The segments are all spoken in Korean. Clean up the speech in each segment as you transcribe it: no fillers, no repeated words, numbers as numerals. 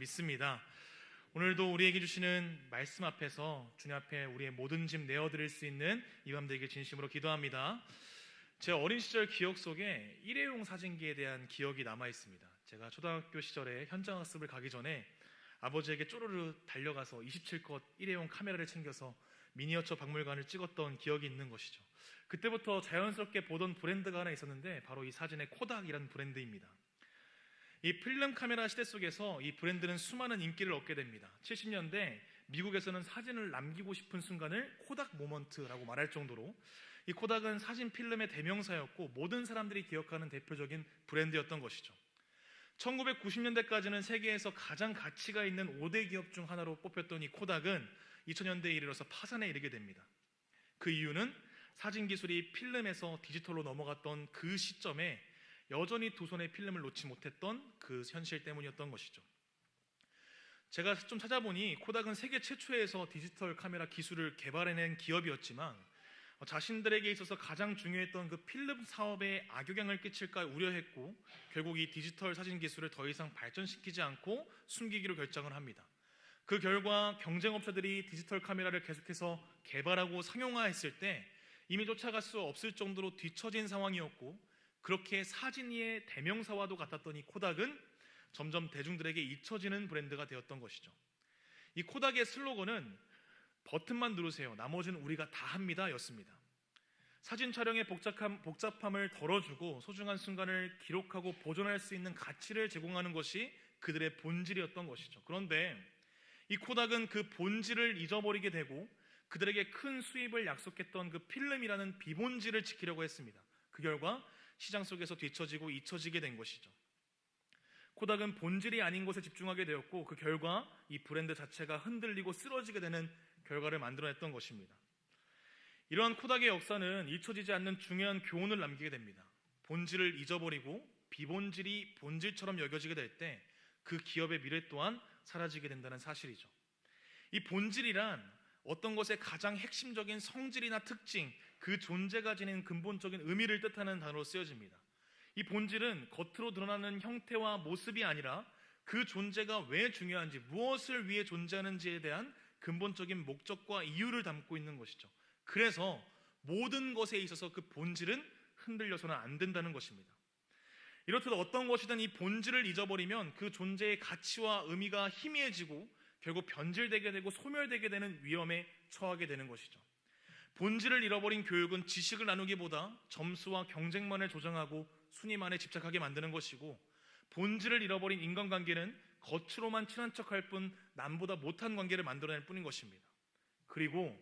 믿습니다. 오늘도 우리에게 주시는 말씀 앞에서 주님 앞에 우리의 모든 짐 내어드릴 수 있는 이 밤 되길 진심으로 기도합니다. 제 어린 시절 기억 속에 일회용 사진기에 대한 기억이 남아 있습니다. 제가 초등학교 시절에 현장 학습을 가기 전에 아버지에게 쪼르르 달려가서 27컷 일회용 카메라를 챙겨서 미니어처 박물관을 찍었던 기억이 있는 것이죠. 그때부터 자연스럽게 보던 브랜드가 하나 있었는데 바로 이 사진의 코닥이라는 브랜드입니다. 이 필름 카메라 시대 속에서 이 브랜드는 수많은 인기를 얻게 됩니다. 70년대 미국에서는 사진을 남기고 싶은 순간을 코닥 모먼트라고 말할 정도로 이 코닥은 사진 필름의 대명사였고 모든 사람들이 기억하는 대표적인 브랜드였던 것이죠. 1990년대까지는 세계에서 가장 가치가 있는 5대 기업 중 하나로 뽑혔던 이 코닥은 2000년대에 이르러서 파산에 이르게 됩니다. 그 이유는 사진 기술이 필름에서 디지털로 넘어갔던 그 시점에 여전히 두 손의 필름을 놓지 못했던 그 현실 때문이었던 것이죠. 제가 좀 찾아보니 코닥은 세계 최초에서 디지털 카메라 기술을 개발해낸 기업이었지만 자신들에게 있어서 가장 중요했던 그 필름 사업에 악영향을 끼칠까 우려했고 결국 이 디지털 사진 기술을 더 이상 발전시키지 않고 숨기기로 결정을 합니다. 그 결과 경쟁업체들이 디지털 카메라를 계속해서 개발하고 상용화했을 때 이미 쫓아갈 수 없을 정도로 뒤처진 상황이었고 그렇게 사진의 대명사와도 같았던 이 코닥은 점점 대중들에게 잊혀지는 브랜드가 되었던 것이죠. 이 코닥의 슬로건은 버튼만 누르세요. 나머지는 우리가 다 합니다. 였습니다. 사진 촬영의 복잡함을 덜어주고 소중한 순간을 기록하고 보존할 수 있는 가치를 제공하는 것이 그들의 본질이었던 것이죠. 그런데 이 코닥은 그 본질을 잊어버리게 되고 그들에게 큰 수입을 약속했던 그 필름이라는 비본질을 지키려고 했습니다. 그 결과 시장 속에서 뒤처지고 잊혀지게 된 것이죠. 코닥은 본질이 아닌 것에 집중하게 되었고 그 결과 이 브랜드 자체가 흔들리고 쓰러지게 되는 결과를 만들어냈던 것입니다. 이러한 코닥의 역사는 잊혀지지 않는 중요한 교훈을 남기게 됩니다. 본질을 잊어버리고 비본질이 본질처럼 여겨지게 될 때 그 기업의 미래 또한 사라지게 된다는 사실이죠. 이 본질이란 어떤 것의 가장 핵심적인 성질이나 특징, 그 존재가 지닌 근본적인 의미를 뜻하는 단어로 쓰여집니다. 이 본질은 겉으로 드러나는 형태와 모습이 아니라 그 존재가 왜 중요한지, 무엇을 위해 존재하는지에 대한 근본적인 목적과 이유를 담고 있는 것이죠. 그래서 모든 것에 있어서 그 본질은 흔들려서는 안 된다는 것입니다. 이렇듯 어떤 것이든 이 본질을 잊어버리면 그 존재의 가치와 의미가 희미해지고 결국 변질되게 되고 소멸되게 되는 위험에 처하게 되는 것이죠. 본질을 잃어버린 교육은 지식을 나누기보다 점수와 경쟁만을 조장하고 순위만에 집착하게 만드는 것이고 본질을 잃어버린 인간관계는 겉으로만 친한 척할 뿐 남보다 못한 관계를 만들어낼 뿐인 것입니다. 그리고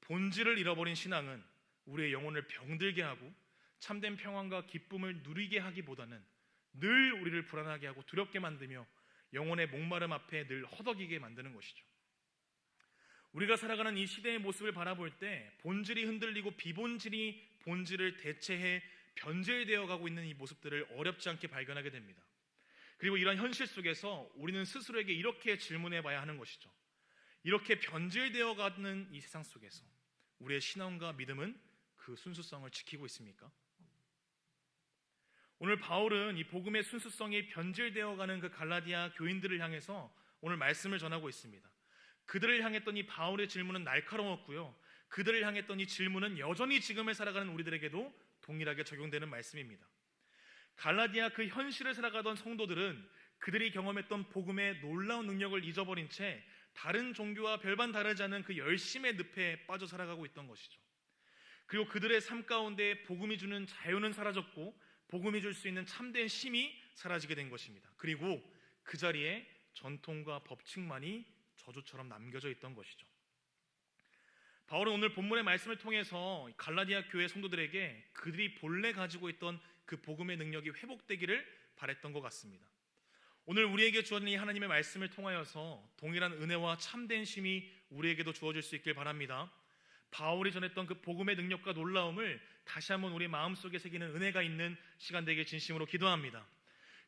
본질을 잃어버린 신앙은 우리의 영혼을 병들게 하고 참된 평안과 기쁨을 누리게 하기보다는 늘 우리를 불안하게 하고 두렵게 만들며 영혼의 목마름 앞에 늘 허덕이게 만드는 것이죠. 우리가 살아가는 이 시대의 모습을 바라볼 때 본질이 흔들리고 비본질이 본질을 대체해 변질되어 가고 있는 이 모습들을 어렵지 않게 발견하게 됩니다. 그리고 이런 현실 속에서 우리는 스스로에게 이렇게 질문해 봐야 하는 것이죠. 이렇게 변질되어 가는 이 세상 속에서 우리의 신앙과 믿음은 그 순수성을 지키고 있습니까? 오늘 바울은 이 복음의 순수성이 변질되어 가는 그 갈라디아 교인들을 향해서 오늘 말씀을 전하고 있습니다. 그들을 향했던 이 바울의 질문은 날카로웠고요. 그들을 향했던 이 질문은 여전히 지금을 살아가는 우리들에게도 동일하게 적용되는 말씀입니다. 갈라디아 그 현실을 살아가던 성도들은 그들이 경험했던 복음의 놀라운 능력을 잊어버린 채 다른 종교와 별반 다르지 않은 그 열심의 늪에 빠져 살아가고 있던 것이죠. 그리고 그들의 삶 가운데 복음이 주는 자유는 사라졌고 복음이 줄 수 있는 참된 힘이 사라지게 된 것입니다. 그리고 그 자리에 전통과 법칙만이 저주처럼 남겨져 있던 것이죠. 바울은 오늘 본문의 말씀을 통해서 갈라디아 교회 성도들에게 그들이 본래 가지고 있던 그 복음의 능력이 회복되기를 바랬던 것 같습니다. 오늘 우리에게 주어진 이 하나님의 말씀을 통하여서 동일한 은혜와 참된 힘이 우리에게도 주어질 수 있길 바랍니다. 바울이 전했던 그 복음의 능력과 놀라움을 다시 한번 우리 마음속에 새기는 은혜가 있는 시간 되길 진심으로 기도합니다.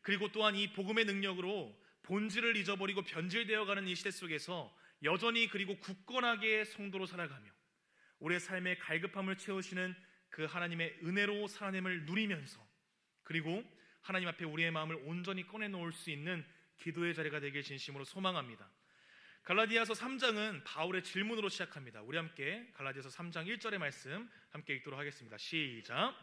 그리고 또한 이 복음의 능력으로 본질을 잊어버리고 변질되어가는 이 시대 속에서 여전히 그리고 굳건하게 성도로 살아가며 우리의 삶의 갈급함을 채우시는 그 하나님의 은혜로 살아냄을 누리면서 그리고 하나님 앞에 우리의 마음을 온전히 꺼내놓을 수 있는 기도의 자리가 되길 진심으로 소망합니다. 갈라디아서 3장은 바울의 질문으로 시작합니다. 우리 함께 갈라디아서 3장 1절의 말씀 함께 읽도록 하겠습니다. 시작.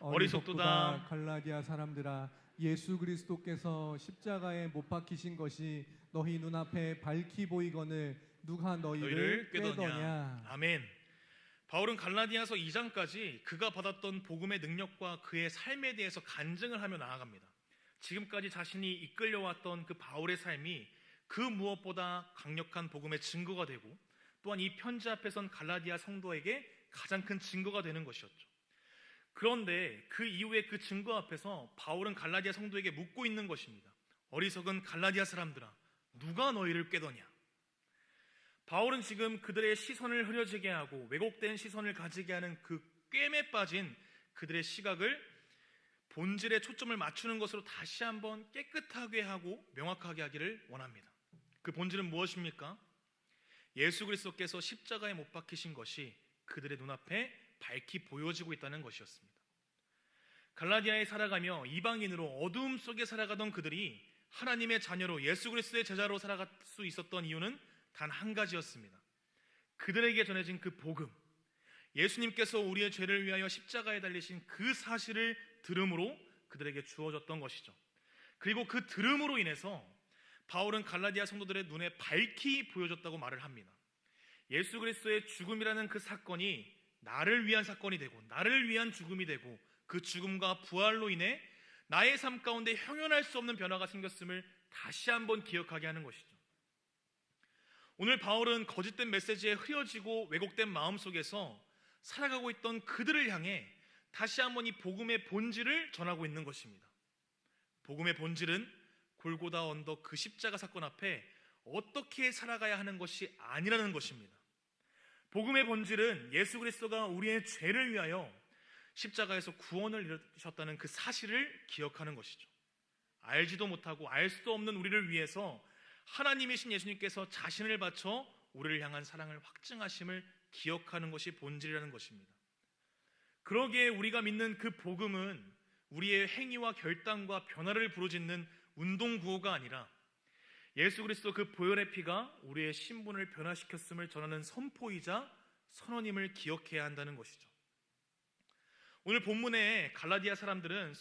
어리석도다 갈라디아 사람들아, 예수 그리스도께서 십자가에 못 박히신 것이 너희 눈앞에 밝히 보이거늘 누가 너희를 꾀더냐. 아멘. 바울은 갈라디아서 2장까지 그가 받았던 복음의 능력과 그의 삶에 대해서 간증을 하며 나아갑니다. 지금까지 자신이 이끌려왔던 그 바울의 삶이 그 무엇보다 강력한 복음의 증거가 되고, 또한 이 편지 앞에선 갈라디아 성도에게 가장 큰 증거가 되는 것이었죠. 그런데 그 이후에 그 증거 앞에서 바울은 갈라디아 성도에게 묻고 있는 것입니다. 어리석은 갈라디아 사람들아, 누가 너희를 꾀더냐. 바울은 지금 그들의 시선을 흐려지게 하고 왜곡된 시선을 가지게 하는 그 꿰매 빠진 그들의 시각을 본질에 초점을 맞추는 것으로 다시 한번 깨끗하게 하고 명확하게 하기를 원합니다. 그 본질은 무엇입니까? 예수 그리스도께서 십자가에 못 박히신 것이 그들의 눈앞에 밝히 보여지고 있다는 것이었습니다. 갈라디아에 살아가며 이방인으로 어두움 속에 살아가던 그들이 하나님의 자녀로 예수 그리스도의 제자로 살아갈 수 있었던 이유는 단 한 가지였습니다. 그들에게 전해진 그 복음, 예수님께서 우리의 죄를 위하여 십자가에 달리신 그 사실을 들음으로 그들에게 주어졌던 것이죠. 그리고 그 들음으로 인해서 바울은 갈라디아 성도들의 눈에 밝히 보여졌다고 말을 합니다. 예수 그리스도의 죽음이라는 그 사건이 나를 위한 사건이 되고 나를 위한 죽음이 되고, 그 죽음과 부활로 인해 나의 삶 가운데 형용할 수 없는 변화가 생겼음을 다시 한번 기억하게 하는 것이죠. 오늘 바울은 거짓된 메시지에 흐려지고 왜곡된 마음 속에서 살아가고 있던 그들을 향해 다시 한번 이 복음의 본질을 전하고 있는 것입니다. 복음의 본질은 골고다 언덕 그 십자가 사건 앞에 어떻게 살아가야 하는 것이 아니라는 것입니다. 복음의 본질은 예수 그리스도가 우리의 죄를 위하여 십자가에서 구원을 이루셨다는 그 사실을 기억하는 것이죠. 알지도 못하고 알 수도 없는 우리를 위해서 하나님이신 예수님께서 자신을 바쳐 우리를 향한 사랑을 확증하심을 기억하는 것이 본질이라는 것입니다. 그러기에 우리가 믿는 그 복음은 우리의 행위와 결단과 변화를 부르짖는 운동구호가 아니라 예수 그리스도 그 보혈의 피가 우리의 신분을 변화시켰음을 전하는 선포이자 선언임을 기억해야 한다는 것이죠. 오늘 본문에 갈라디아 사람들을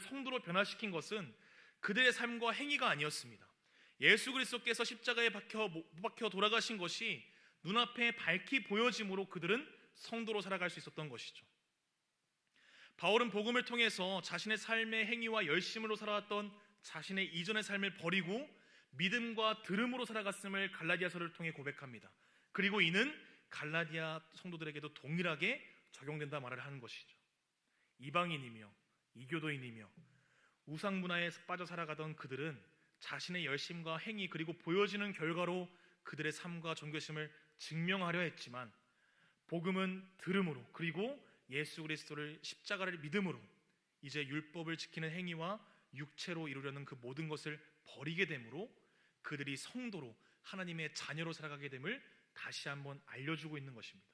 성도로 변화시킨 것은 그들의 삶과 행위가 아니었습니다. 예수 그리스도께서 십자가에 못 박혀 돌아가신 것이 눈앞에 밝히 보여짐으로 그들은 성도로 살아갈 수 있었던 것이죠. 바울은 복음을 통해서 자신의 삶의 행위와 열심으로 살아왔던 자신의 이전의 삶을 버리고 믿음과 들음으로 살아갔음을 갈라디아서를 통해 고백합니다. 그리고 이는 갈라디아 성도들에게도 동일하게 적용된다 말을 하는 것이죠. 이방인이며 이교도인이며 우상 문화에 빠져 살아가던 그들은 자신의 열심과 행위 그리고 보여지는 결과로 그들의 삶과 존귀심을 증명하려 했지만, 복음은 들음으로 그리고 예수 그리스도를 십자가를 믿음으로 이제 율법을 지키는 행위와 육체로 이루려는 그 모든 것을 버리게 되므로 그들이 성도로 하나님의 자녀로 살아가게 됨을 다시 한번 알려주고 있는 것입니다.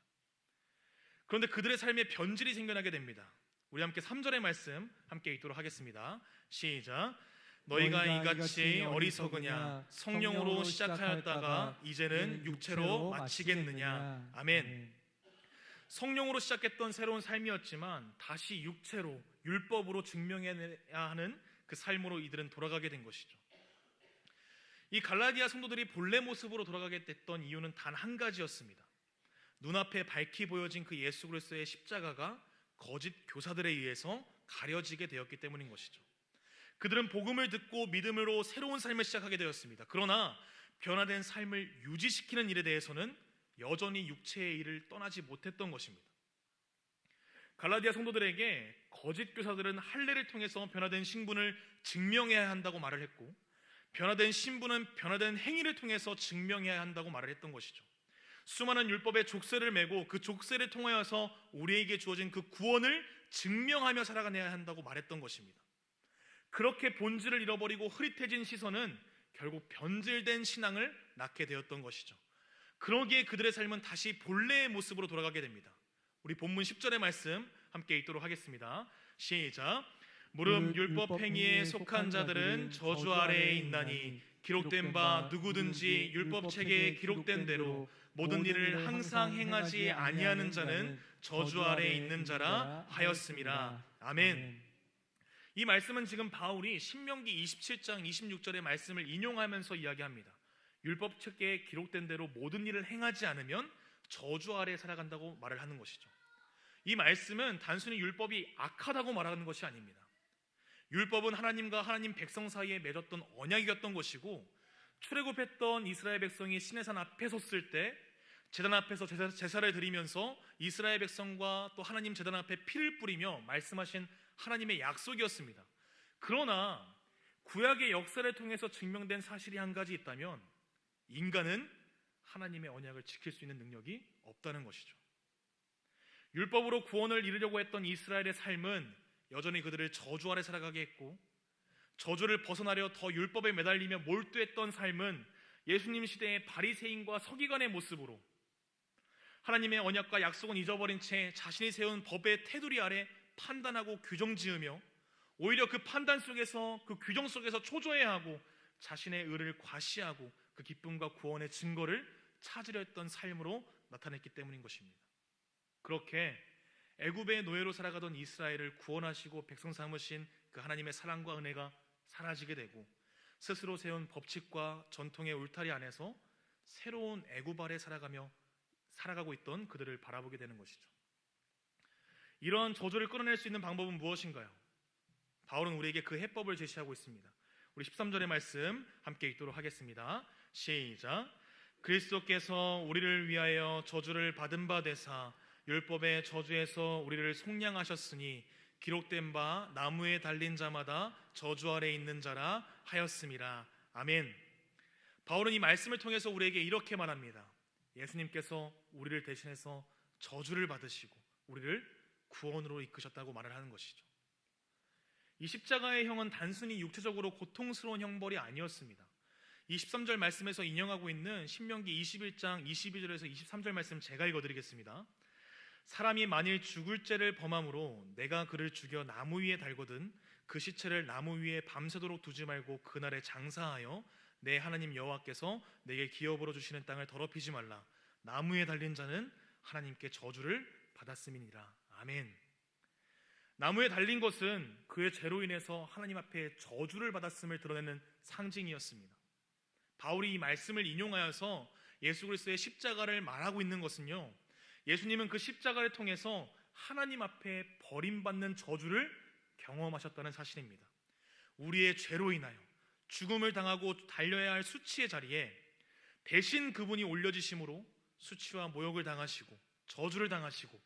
그런데 그들의 삶에 변질이 생겨나게 됩니다. 우리 함께 3절의 말씀 함께 읽도록 하겠습니다. 시작. 너희가 이같이 어리석으냐, 성령으로 시작하였다가 이제는 육체로 마치겠느냐. 아멘. 성령으로 시작했던 새로운 삶이었지만 다시 육체로 율법으로 증명해야 하는 그 삶으로 이들은 돌아가게 된 것이죠. 이 갈라디아 성도들이 본래 모습으로 돌아가게 됐던 이유는 단 한 가지였습니다. 눈앞에 밝히 보여진 그 예수 그리스도의 십자가가 거짓 교사들에 의해서 가려지게 되었기 때문인 것이죠. 그들은 복음을 듣고 믿음으로 새로운 삶을 시작하게 되었습니다. 그러나 변화된 삶을 유지시키는 일에 대해서는 여전히 육체의 일을 떠나지 못했던 것입니다. 갈라디아 성도들에게 거짓 교사들은 할례를 통해서 변화된 신분을 증명해야 한다고 말을 했고, 변화된 신분은 변화된 행위를 통해서 증명해야 한다고 말을 했던 것이죠. 수많은 율법의 족쇄를 메고 그 족쇄를 통하여서 우리에게 주어진 그 구원을 증명하며 살아가야 한다고 말했던 것입니다. 그렇게 본질을 잃어버리고 흐릿해진 시선은 결국 변질된 신앙을 낳게 되었던 것이죠. 그러기에 그들의 삶은 다시 본래의 모습으로 돌아가게 됩니다. 우리 본문 10절의 말씀 함께 읽도록 하겠습니다. 시작. 무릇 율법 행위에 속한 자들은 저주 아래에 있나니 기록된 바 누구든지 율법 책에 기록된 대로 모든 일을 항상 행하지 아니하는 자는 저주 아래에 있는 자라 하였음이라. 아멘. 이 말씀은 지금 바울이 신명기 27장 26절의 말씀을 인용하면서 이야기합니다. 율법 책에 기록된 대로 모든 일을 행하지 않으면 저주 아래에 살아간다고 말을 하는 것이죠. 이 말씀은 단순히 율법이 악하다고 말하는 것이 아닙니다. 율법은 하나님과 하나님 백성 사이에 맺었던 언약이었던 것이고, 출애굽했던 이스라엘 백성이 시내산 앞에 섰을 때 제단 앞에서 제사를 드리면서 이스라엘 백성과 또 하나님 제단 앞에 피를 뿌리며 말씀하신 하나님의 약속이었습니다. 그러나 구약의 역사를 통해서 증명된 사실이 한 가지 있다면, 인간은 하나님의 언약을 지킬 수 있는 능력이 없다는 것이죠. 율법으로 구원을 이루려고 했던 이스라엘의 삶은 여전히 그들을 저주 아래 살아가게 했고, 저주를 벗어나려 더 율법에 매달리며 몰두했던 삶은 예수님 시대의 바리새인과 서기관의 모습으로 하나님의 언약과 약속은 잊어버린 채 자신이 세운 법의 테두리 아래 판단하고 규정 지으며, 오히려 그 판단 속에서, 그 규정 속에서 초조해하고 자신의 의를 과시하고 그 기쁨과 구원의 증거를 찾으려 했던 삶으로 나타냈기 때문인 것입니다. 그렇게 애굽의 노예로 살아가던 이스라엘을 구원하시고 백성 삼으신 그 하나님의 사랑과 은혜가 사라지게 되고, 스스로 세운 법칙과 전통의 울타리 안에서 새로운 애굽 아래 살아가고 있던 그들을 바라보게 되는 것이죠. 이러한 저주를 끊어낼 수 있는 방법은 무엇인가요? 바울은 우리에게 그 해법을 제시하고 있습니다. 우리 13절의 말씀 함께 읽도록 하겠습니다. 시작. 그리스도께서 우리를 위하여 저주를 받은 바 되사 율법의 저주에서 우리를 속량하셨으니 기록된 바 나무에 달린 자마다 저주 아래 있는 자라 하였음이라. 아멘. 바울은 이 말씀을 통해서 우리에게 이렇게 말합니다. 예수님께서 우리를 대신해서 저주를 받으시고 우리를 구원으로 이끄셨다고 말을 하는 것이죠. 이 십자가의 형은 단순히 육체적으로 고통스러운 형벌이 아니었습니다. 23절 말씀에서 인용하고 있는 신명기 21장 22절에서 23절 말씀 제가 읽어드리겠습니다. 사람이 만일 죽을 죄를 범함으로 내가 그를 죽여 나무 위에 달거든 그 시체를 나무 위에 밤새도록 두지 말고 그날에 장사하여 내 하나님 여호와께서 내게 기업으로 주시는 땅을 더럽히지 말라. 나무에 달린 자는 하나님께 저주를 받았음이니라. 아멘. 나무에 달린 것은 그의 죄로 인해서 하나님 앞에 저주를 받았음을 드러내는 상징이었습니다. 바울이 이 말씀을 인용하여서 예수 그리스도의 십자가를 말하고 있는 것은요, 예수님은 그 십자가를 통해서 하나님 앞에 버림받는 저주를 경험하셨다는 사실입니다. 우리의 죄로 인하여 죽음을 당하고 달려야 할 수치의 자리에 대신 그분이 올려지심으로 수치와 모욕을 당하시고 저주를 당하시고,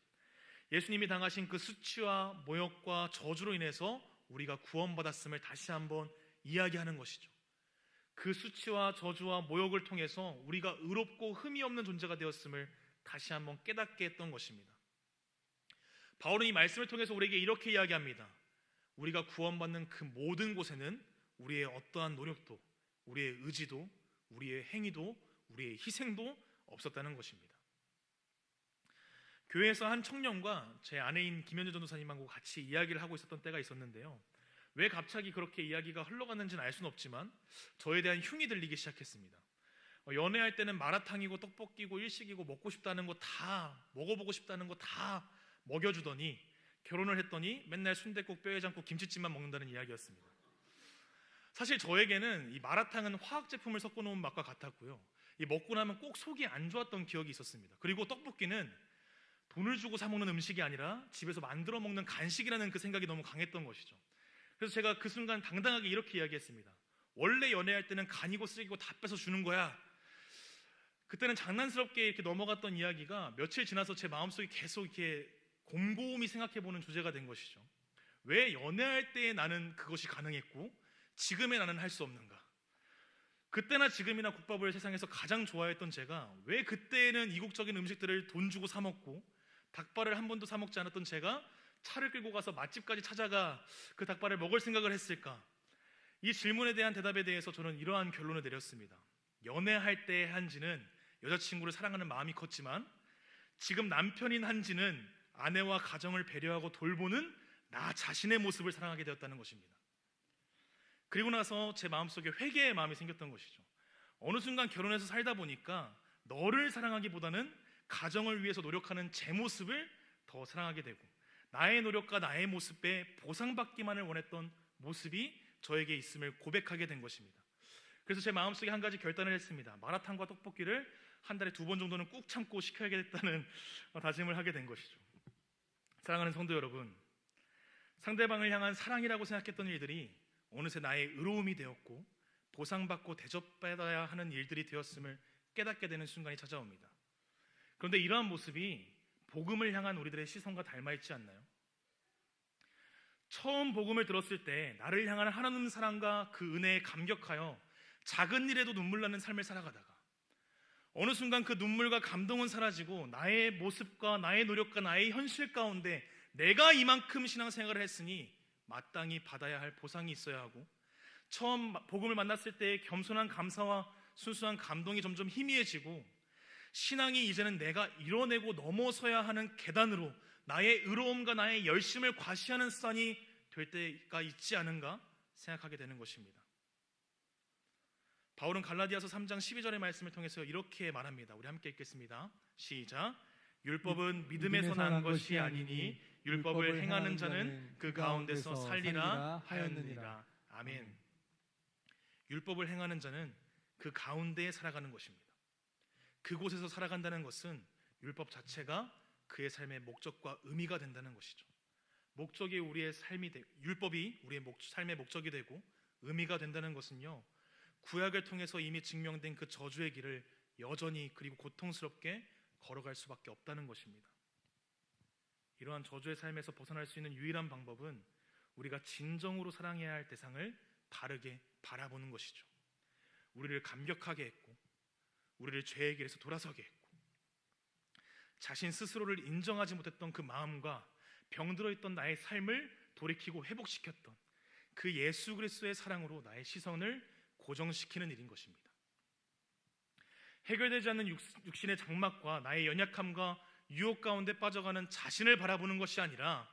예수님이 당하신 그 수치와 모욕과 저주로 인해서 우리가 구원받았음을 다시 한번 이야기하는 것이죠. 그 수치와 저주와 모욕을 통해서 우리가 의롭고 흠이 없는 존재가 되었음을 다시 한번 깨닫게 했던 것입니다. 바울은 이 말씀을 통해서 우리에게 이렇게 이야기합니다. 우리가 구원받는 그 모든 곳에는 우리의 어떠한 노력도, 우리의 의지도, 우리의 행위도, 우리의 희생도 없었다는 것입니다. 교회에서 한 청년과 제 아내인 김현주 전도사님하고 같이 이야기를 하고 있었던 때가 있었는데요, 왜 갑자기 그렇게 이야기가 흘러갔는지는 알 수는 없지만 저에 대한 흉이 들리기 시작했습니다. 연애할 때는 마라탕이고 떡볶이고 일식이고 먹고 싶다는 거 다 먹어보고 싶다는 거 다 먹여주더니 결혼을 했더니 맨날 순댓국, 뼈해장국, 김치찜만 먹는다는 이야기였습니다. 사실 저에게는 이 마라탕은 화학 제품을 섞어 놓은 맛과 같았고요, 이 먹고 나면 꼭 속이 안 좋았던 기억이 있었습니다. 그리고 떡볶이는 돈을 주고 사 먹는 음식이 아니라 집에서 만들어 먹는 간식이라는 그 생각이 너무 강했던 것이죠. 그래서 제가 그 순간 당당하게 이렇게 이야기했습니다. 원래 연애할 때는 간이고 쓰레기고 다 뺏어 주는 거야. 그때는 장난스럽게 이렇게 넘어갔던 이야기가 며칠 지나서 제 마음속에 계속 이렇게 곰곰이 생각해보는 주제가 된 것이죠. 왜 연애할 때 나는 그것이 가능했고 지금의 나는 할 수 없는가? 그때나 지금이나 국밥을 세상에서 가장 좋아했던 제가 왜 그때는 이국적인 음식들을 돈 주고 사 먹고 닭발을 한 번도 사 먹지 않았던 제가 차를 끌고 가서 맛집까지 찾아가 그 닭발을 먹을 생각을 했을까? 이 질문에 대한 대답에 대해서 저는 이러한 결론을 내렸습니다. 연애할 때 한지는 여자친구를 사랑하는 마음이 컸지만 지금 남편인 한지는 아내와 가정을 배려하고 돌보는 나 자신의 모습을 사랑하게 되었다는 것입니다. 그리고 나서 제 마음속에 회개의 마음이 생겼던 것이죠. 어느 순간 결혼해서 살다 보니까 너를 사랑하기보다는 가정을 위해서 노력하는 제 모습을 더 사랑하게 되고, 나의 노력과 나의 모습에 보상받기만을 원했던 모습이 저에게 있음을 고백하게 된 것입니다. 그래서 제 마음속에 한 가지 결단을 했습니다. 마라탕과 떡볶이를 한 달에 2번 정도는 꾹 참고 시켜야겠다는 다짐을 하게 된 것이죠. 사랑하는 성도 여러분, 상대방을 향한 사랑이라고 생각했던 일들이 어느새 나의 의로움이 되었고 보상받고 대접받아야 하는 일들이 되었음을 깨닫게 되는 순간이 찾아옵니다. 그런데 이러한 모습이 복음을 향한 우리들의 시선과 닮아있지 않나요? 처음 복음을 들었을 때 나를 향한 하나님 사랑과 그 은혜에 감격하여 작은 일에도 눈물 나는 삶을 살아가다가 어느 순간 그 눈물과 감동은 사라지고 나의 모습과 나의 노력과 나의 현실 가운데 내가 이만큼 신앙생활을 했으니 마땅히 받아야 할 보상이 있어야 하고, 처음 복음을 만났을 때의 겸손한 감사와 순수한 감동이 점점 희미해지고, 신앙이 이제는 내가 이뤄내고 넘어서야 하는 계단으로 나의 의로움과 나의 열심을 과시하는 수단이 될 때가 있지 않은가 생각하게 되는 것입니다. 바울은 갈라디아서 3장 12절의 말씀을 통해서 이렇게 말합니다. 우리 함께 읽겠습니다. 시작. 율법은 믿음에서 난 것이 아니니 율법을 행하는 자는 그 가운데서 살리라 하였느니라. 아멘. 율법을 행하는 자는 그 가운데에 살아가는 것입니다. 그곳에서 살아간다는 것은 율법 자체가 그의 삶의 목적과 의미가 된다는 것이죠. 목적이 우리의 삶이 되고, 율법이 우리의 삶의 목적이 되고 의미가 된다는 것은요, 구약을 통해서 이미 증명된 그 저주의 길을 여전히 그리고 고통스럽게 걸어갈 수밖에 없다는 것입니다. 이러한 저주의 삶에서 벗어날 수 있는 유일한 방법은 우리가 진정으로 사랑해야 할 대상을 바르게 바라보는 것이죠. 우리를 감격하게 했고, 우리를 죄의 길에서 돌아서게 했고, 자신 스스로를 인정하지 못했던 그 마음과 병들어 있던 나의 삶을 돌이키고 회복시켰던 그 예수 그리스도의 사랑으로 나의 시선을 고정시키는 일인 것입니다. 해결되지 않는 육신의 장막과 나의 연약함과 유혹 가운데 빠져가는 자신을 바라보는 것이 아니라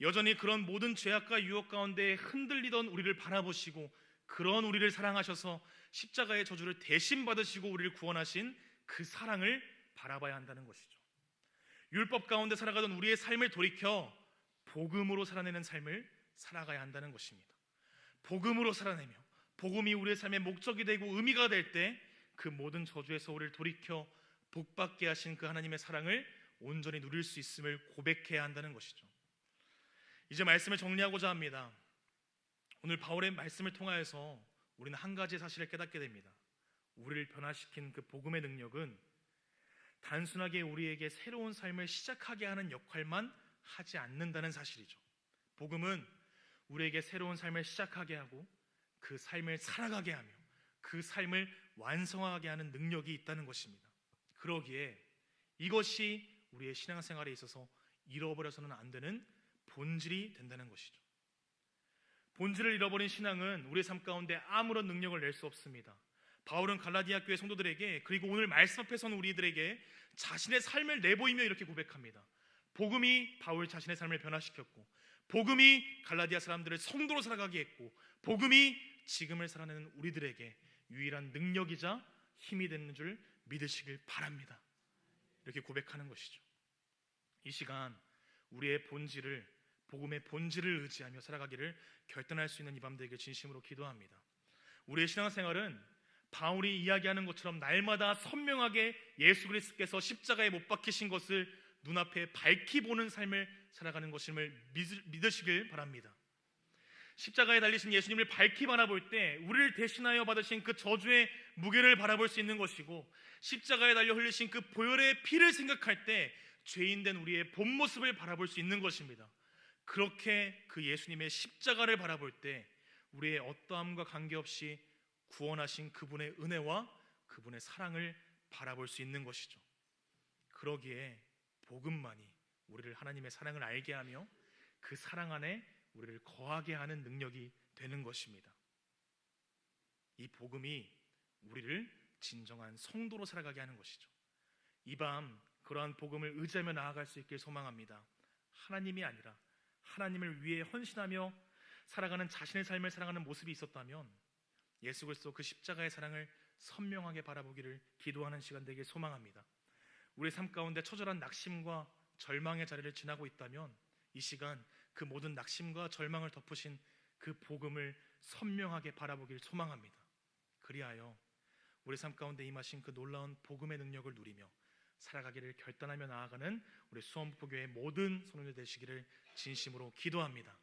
여전히 그런 모든 죄악과 유혹 가운데 흔들리던 우리를 바라보시고 그런 우리를 사랑하셔서 십자가의 저주를 대신 받으시고 우리를 구원하신 그 사랑을 바라봐야 한다는 것이죠. 율법 가운데 살아가던 우리의 삶을 돌이켜 복음으로 살아내는 삶을 살아가야 한다는 것입니다. 복음으로 살아내며 복음이 우리의 삶의 목적이 되고 의미가 될 때 그 모든 저주에서 우리를 돌이켜 복받게 하신 그 하나님의 사랑을 온전히 누릴 수 있음을 고백해야 한다는 것이죠. 이제 말씀을 정리하고자 합니다. 오늘 바울의 말씀을 통하여서 우리는 한 가지 사실을 깨닫게 됩니다. 우리를 변화시킨 그 복음의 능력은 단순하게 우리에게 새로운 삶을 시작하게 하는 역할만 하지 않는다는 사실이죠. 복음은 우리에게 새로운 삶을 시작하게 하고 그 삶을 살아가게 하며 그 삶을 완성하게 하는 능력이 있다는 것입니다. 그러기에 이것이 우리의 신앙생활에 있어서 잃어버려서는 안 되는 본질이 된다는 것이죠. 본질을 잃어버린 신앙은 우리의 삶 가운데 아무런 능력을 낼 수 없습니다. 바울은 갈라디아 교회 성도들에게, 그리고 오늘 말씀 앞에 서는 우리들에게 자신의 삶을 내보이며 이렇게 고백합니다. 복음이 바울 자신의 삶을 변화시켰고, 복음이 갈라디아 사람들을 성도로 살아가게 했고, 복음이 지금을 살아내는 우리들에게 유일한 능력이자 힘이 되는 줄 믿으시길 바랍니다. 이렇게 고백하는 것이죠. 이 시간 우리의 본질을, 복음의 본질을 의지하며 살아가기를 결단할 수 있는 이 밤 되길 진심으로 기도합니다. 우리의 신앙생활은 바울이 이야기하는 것처럼 날마다 선명하게 예수 그리스도께서 십자가에 못 박히신 것을 눈앞에 밝히 보는 삶을 살아가는 것임을 믿으시길 바랍니다. 십자가에 달리신 예수님을 밝히 바라볼 때 우리를 대신하여 받으신 그 저주의 무게를 바라볼 수 있는 것이고, 십자가에 달려 흘리신 그 보혈의 피를 생각할 때 죄인된 우리의 본 모습을 바라볼 수 있는 것입니다. 그렇게 그 예수님의 십자가를 바라볼 때 우리의 어떠함과 관계없이 구원하신 그분의 은혜와 그분의 사랑을 바라볼 수 있는 것이죠. 그러기에 복음만이 우리를 하나님의 사랑을 알게 하며 그 사랑 안에 우리를 거하게 하는 능력이 되는 것입니다. 이 복음이 우리를 진정한 성도로 살아가게 하는 것이죠. 이 밤 그러한 복음을 의지하며 나아갈 수 있길 소망합니다. 하나님이 아니라 하나님을 위해 헌신하며 살아가는 자신의 삶을 살아가는 모습이 있었다면 예수 그리스도 그 십자가의 사랑을 선명하게 바라보기를 기도하는 시간 되길 소망합니다. 우리 삶 가운데 처절한 낙심과 절망의 자리를 지나고 있다면 이 시간 그 모든 낙심과 절망을 덮으신 그 복음을 선명하게 바라보길 소망합니다. 그리하여 우리 삶 가운데 임하신 그 놀라운 복음의 능력을 누리며 살아가기를 결단하며 나아가는 우리 수원북교회 모든 성도들 되시기를 진심으로 기도합니다.